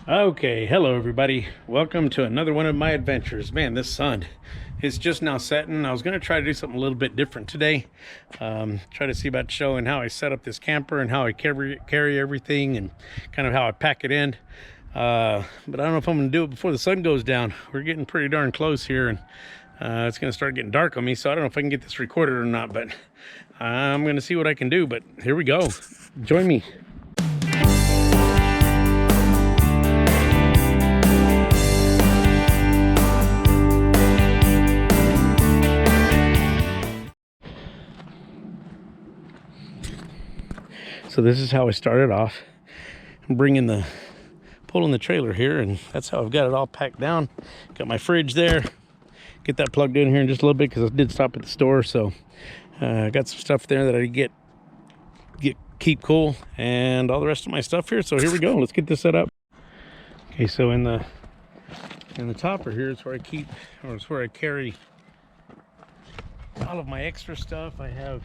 Okay, hello everybody. Welcome to another one of my adventures. Man, this sun is just now setting. I was going to try to do something a little bit different today. Try to see about showing how I set up this camper and how I carry everything and kind of how I pack it in. But I don't know if I'm going to do it before the sun goes down. We're getting pretty darn close here, and it's going to start getting dark on me, so I don't know if I can get this recorded or not, but I'm going to see what I can do. But here we go. Join me. So this is how I started off. I'm pulling the trailer here, and that's how I've got it all packed down. Got my fridge there. Get that plugged in here in just a little bit because I did stop at the store. So I got some stuff there that I keep cool, and all the rest of my stuff here. So here we go. Let's get this set up. Okay, so in the topper here is where it's where I carry all of my extra stuff. I have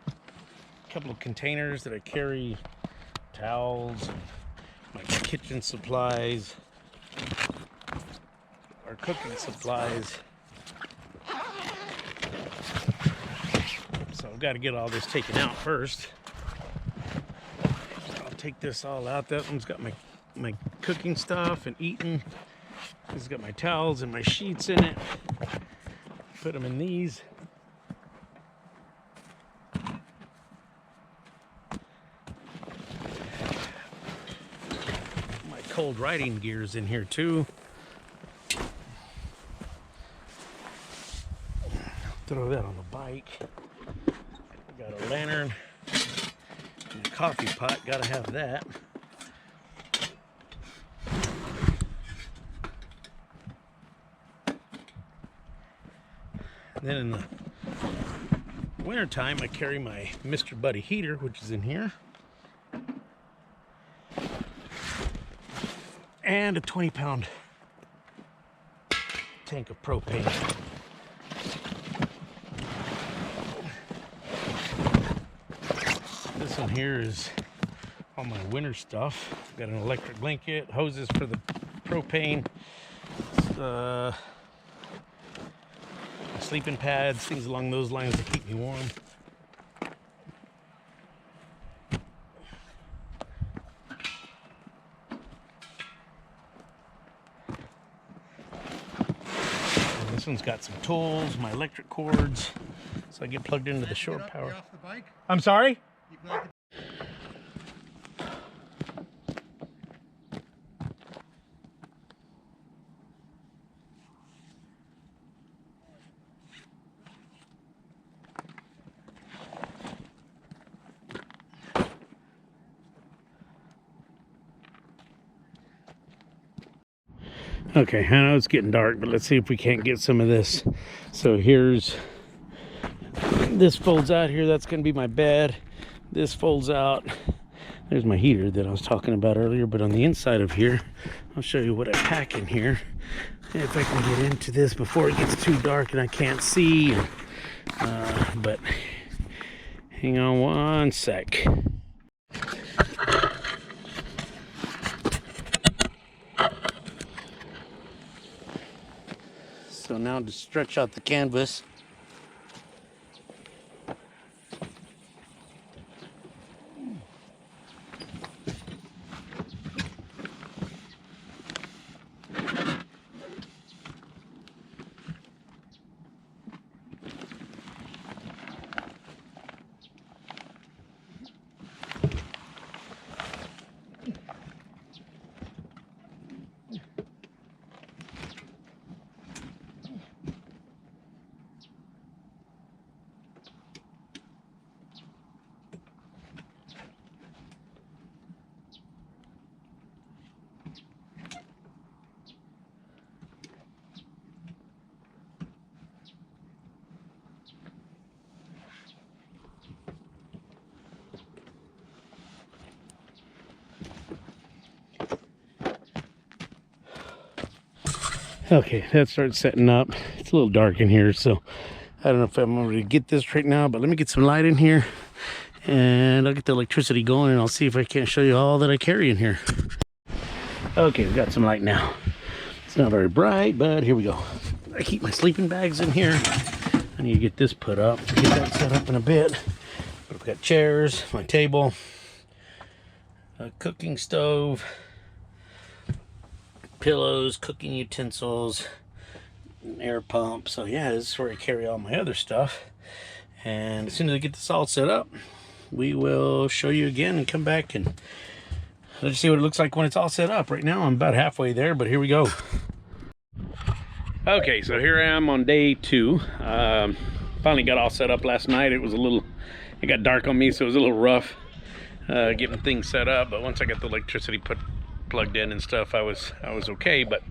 a couple of containers that I carry towels, and my kitchen supplies, our cooking supplies. So I've got to get all this taken out first. So I'll take this all out. That one's got my cooking stuff and eating. This has got my towels and my sheets in it. Put them in these. Cold riding gears in here too. Throw that on the bike. Got a lantern and a coffee pot. Gotta have that. And then in the winter time, I carry my Mr. Buddy heater, which is in here. And a 20-pound tank of propane. This one here is all my winter stuff. Got an electric blanket, hoses for the propane, sleeping pads, things along those lines to keep me warm. This one's got some tools, my electric cords, so I get plugged into the shore power. Off the bike? I'm sorry? Okay, I know it's getting dark, but let's see if we can't get some of this. So this folds out here. That's going to be my bed. This folds out. There's my heater that I was talking about earlier. But on the inside of here, I'll show you what I pack in here. If I can get into this before it gets too dark and I can't see. But hang on one sec. So now to stretch out the canvas. Okay, that starts setting up. It's a little dark in here, so I don't know if I'm going to get this right now, but let me get some light in here and I'll get the electricity going and I'll see if I can't show you all that I carry in here. Okay, we got some light now. It's not very bright, but here we go. I keep my sleeping bags in here. I need to get this put up, get that set up in a bit. But I've got chairs, my table, a cooking stove, pillows, cooking utensils, an air pump. So yeah, this is where I carry all my other stuff. And as soon as I get this all set up, we will show you again and come back and let's see what it looks like when it's all set up. Right now I'm about halfway there, but here we go. Okay, so here I am on day 2. Finally got all set up last night. It got dark on me, so it was a little rough getting things set up. But once I got the electricity plugged in and stuff, I was okay. But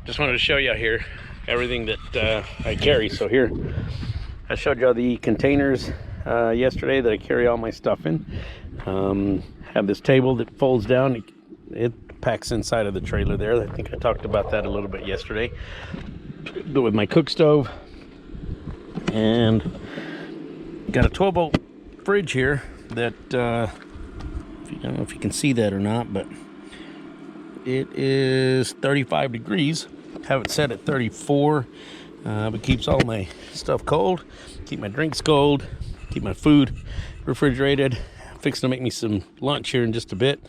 just wanted to show you here everything that I carry. So here, I showed you all the containers yesterday that I carry all my stuff in. Have this table that folds down. It packs inside of the trailer there. I think I talked about that a little bit yesterday. But with my cook stove, and got a 12-volt fridge here that I don't know if you can see that or not, but it is 35 degrees. Have it set at 34, but keeps all my stuff cold, keep my drinks cold, keep my food refrigerated. Fixing to make me some lunch here in just a bit,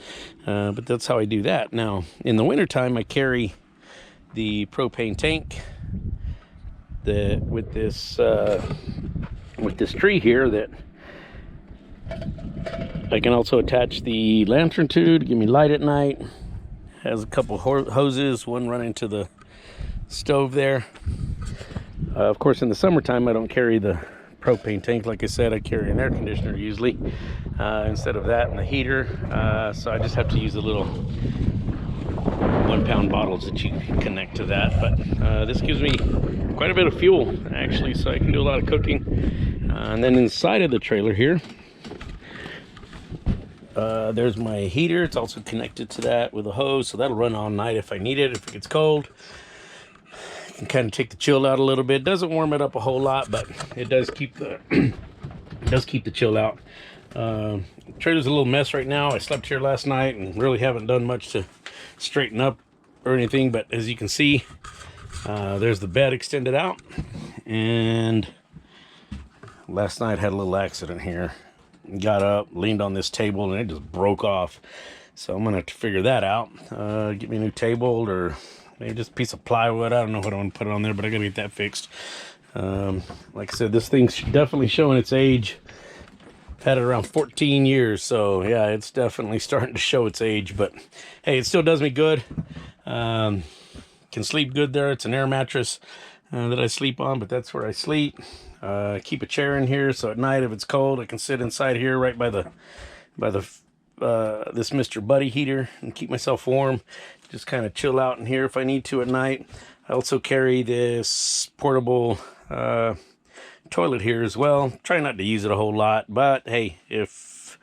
but that's how I do that. Now in the wintertime I carry the propane tank with this tree here that I can also attach the lantern to give me light at night. Has a couple hoses, one running to the stove there. Of course in the summertime I don't carry the propane tank. Like I said, I carry an air conditioner usually instead of that, and the heater, so I just have to use the little 1-pound bottles that you can connect to that. But this gives me quite a bit of fuel actually, so I can do a lot of cooking. And then inside of the trailer here, there's my heater. It's also connected to that with a hose, so that'll run all night if I need it. If it gets cold, can kind of take the chill out a little bit. Doesn't warm it up a whole lot, but it does keep the chill out. Trailer's a little mess right now. I slept here last night and really haven't done much to straighten up or anything, but as you can see, there's the bed extended out, and last night had a little accident here. Got up, leaned on this table, and it just broke off. So I'm gonna have to figure that out. Get me a new table, or maybe just a piece of plywood. I don't know what I want to put it on there, but I gotta get that fixed. Like I said, this thing's definitely showing its age. I've had it around 14 years, so yeah, it's definitely starting to show its age. But hey, it still does me good. Can sleep good there. It's an air mattress that I sleep on, but that's where I sleep. Keep a chair in here, so at night if it's cold, I can sit inside here right by the this Mr. Buddy heater and keep myself warm. Just kind of chill out in here if I need to at night. I also carry this portable toilet here as well. Try not to use it a whole lot, but hey, if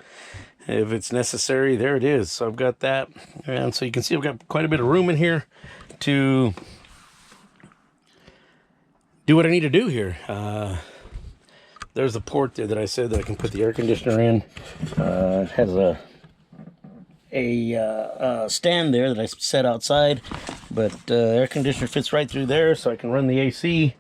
it's necessary, there it is. So I've got that, and so you can see I've got quite a bit of room in here to do what I need to do here. There's a port there that I said that I can put the air conditioner in. It has a stand there that I set outside, but air conditioner fits right through there, so I can run the AC.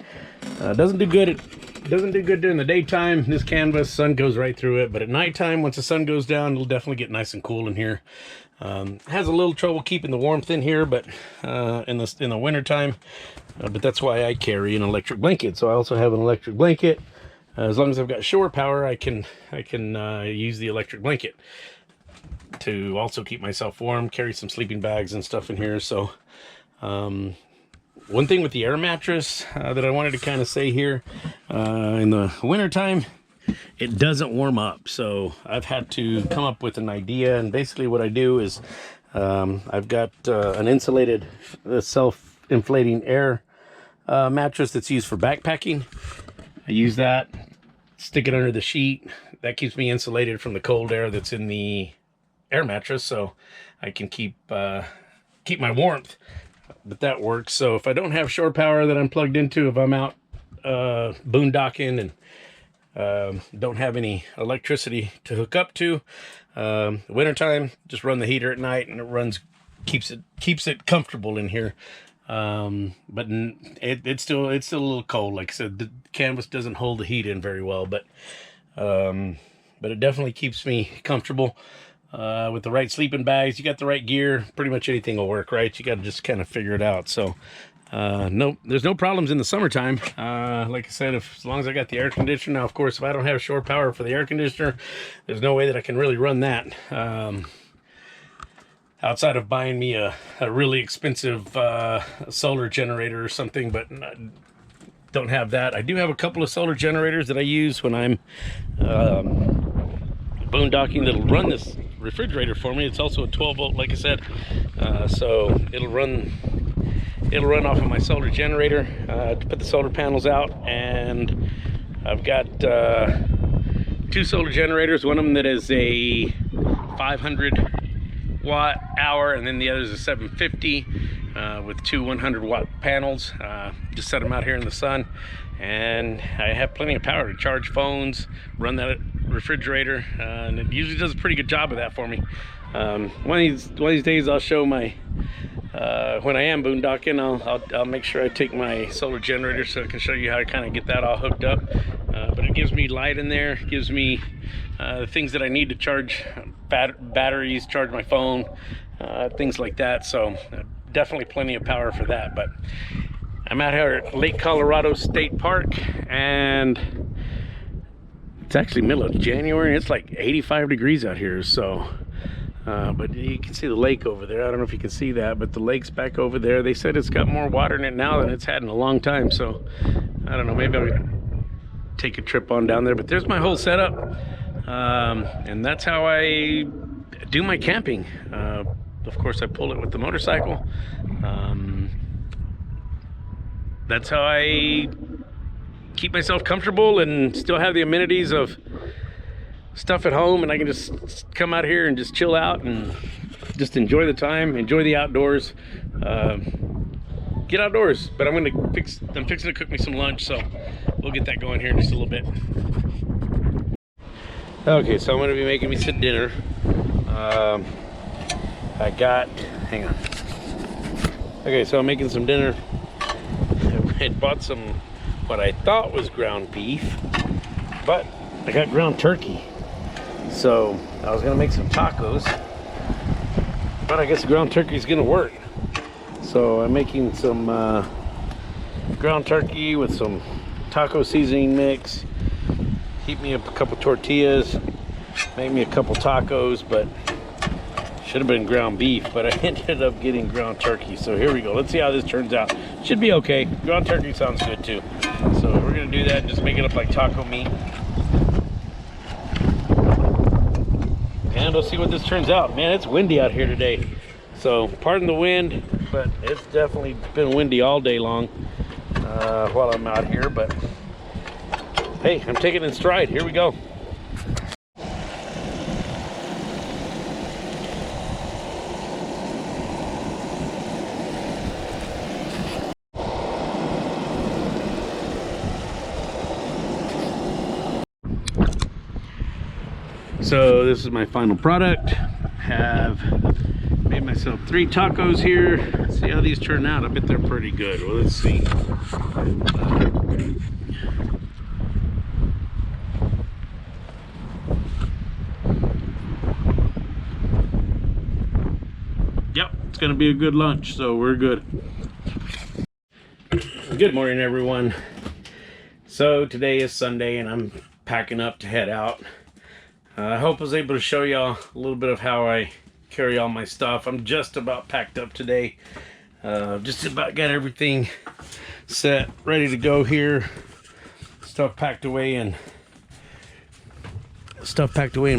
Doesn't do good during the daytime. This canvas, sun goes right through it, but at nighttime, once the sun goes down, it'll definitely get nice and cool in here. Has a little trouble keeping the warmth in here, but in the wintertime, but that's why I carry an electric blanket. So I also have an electric blanket. As long as I've got shore power, I can use the electric blanket to also keep myself warm. Carry some sleeping bags and stuff in here. So one thing with the air mattress that I wanted to kind of say here, in the wintertime, it doesn't warm up. So I've had to come up with an idea, and basically what I do is I've got an insulated self-inflating air mattress that's used for backpacking. I use that, stick it under the sheet. That keeps me insulated from the cold air that's in the air mattress, so I can keep my warmth. But that works. So if I don't have shore power that I'm plugged into, if I'm out boondocking and don't have any electricity to hook up to, wintertime, just run the heater at night, and it runs keeps it comfortable in here. But it's still a little cold. Like I said, the canvas doesn't hold the heat in very well, but it definitely keeps me comfortable. With the right sleeping bags, you got the right gear, pretty much anything will work, right? You got to just kind of figure it out. So no, there's no problems in the summertime. Like I said, as long as I got the air conditioner. Now, of course, if I don't have shore power for the air conditioner, there's no way that I can really run that. Outside of buying me a really expensive solar generator or something, but don't have that. I do have a couple of solar generators that I use when I'm boondocking that'll run this refrigerator for me. It's also a 12 volt, like I said, so it'll run off of my solar generator to put the solar panels out. And I've got 2 solar generators, one of them that is a 500 watt hour, and then the other is a 750 with 2 100 watt panels. Just set them out here in the sun, and I have plenty of power to charge phones, run that refrigerator, and it usually does a pretty good job of that for me. One of these days I'll show my when I am boondocking, I'll make sure I take my solar generator so I can show you how to kind of get that all hooked up. But it gives me light in there, it gives me the things that I need to charge batteries, charge my phone, things like that. So definitely plenty of power for that. But I'm out here at Lake Colorado State Park, and it's actually middle of January. It's like 85 degrees out here. So but you can see the lake over there. I don't know if you can see that, but the lake's back over there. They said it's got more water in it now than it's had in a long time. So I don't know, maybe I'll take a trip on down there. But there's my whole setup, and that's how I do my camping. Of course, I pull it with the motorcycle. That's how I keep myself comfortable and still have the amenities of stuff at home, and I can just come out here and just chill out and just enjoy the time, enjoy the outdoors, get outdoors. But I'm fixing to cook me some lunch, so we'll get that going here in just a little bit. Okay, so I'm going to be making me some dinner. Hang on. Okay, so I'm making some dinner. I had bought some what I thought was ground beef, but I got ground turkey. So I was gonna make some tacos, but I guess the ground turkey is gonna work. So I'm making some ground turkey with some taco seasoning mix. Heat me up a couple tortillas, make me a couple tacos, but should have been ground beef, but I ended up getting ground turkey. So here we go. Let's see how this turns out. Should be okay. Ground turkey sounds good too. So we're gonna do that and just make it up like taco meat. And we'll see what this turns out. Man, it's windy out here today. So pardon the wind, but it's definitely been windy all day long while I'm out here. But hey, I'm taking it in stride. Here we go. So this is my final product. Have made myself 3 tacos here. Let's see how these turn out. I bet they're pretty good. Well, let's see. Yep, it's gonna be a good lunch, so we're good. Good morning, everyone. So today is Sunday and I'm packing up to head out. I hope I was able to show y'all a little bit of how I carry all my stuff. I'm just about packed up today. Just about got everything set, ready to go here. Stuff packed away in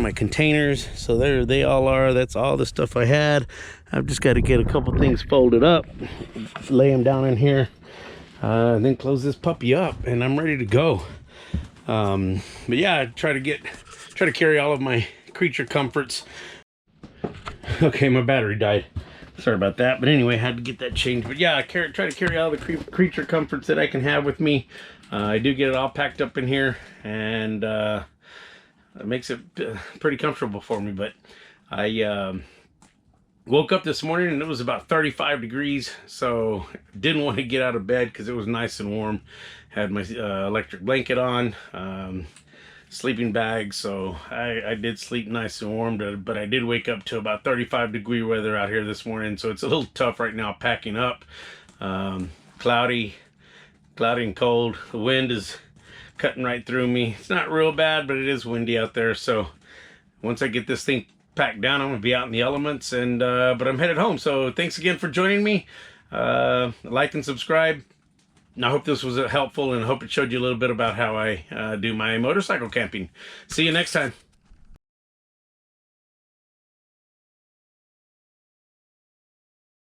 my containers. So there they all are. That's all the stuff I had. I've just got to get a couple things folded up, lay them down in here, and then close this puppy up, and I'm ready to go. But yeah, I try to carry all of my creature comforts. Okay, my battery died. Sorry about that. But anyway, I had to get that changed. But yeah, I try to carry all the creature comforts that I can have with me. I do get it all packed up in here, and it makes it pretty comfortable for me. But I Woke up this morning and it was about 35 degrees, so didn't want to get out of bed because it was nice and warm. Had my electric blanket on, sleeping bag, so I did sleep nice and warm, but I did wake up to about 35-degree weather out here this morning, so it's a little tough right now packing up. Cloudy and cold. The wind is cutting right through me. It's not real bad, but it is windy out there, so once I get this thing packed down, I'm gonna be out in the elements, and but I'm headed home. So thanks again for joining me. Like and subscribe. And I hope this was helpful, and I hope it showed you a little bit about how I do my motorcycle camping. See you next time.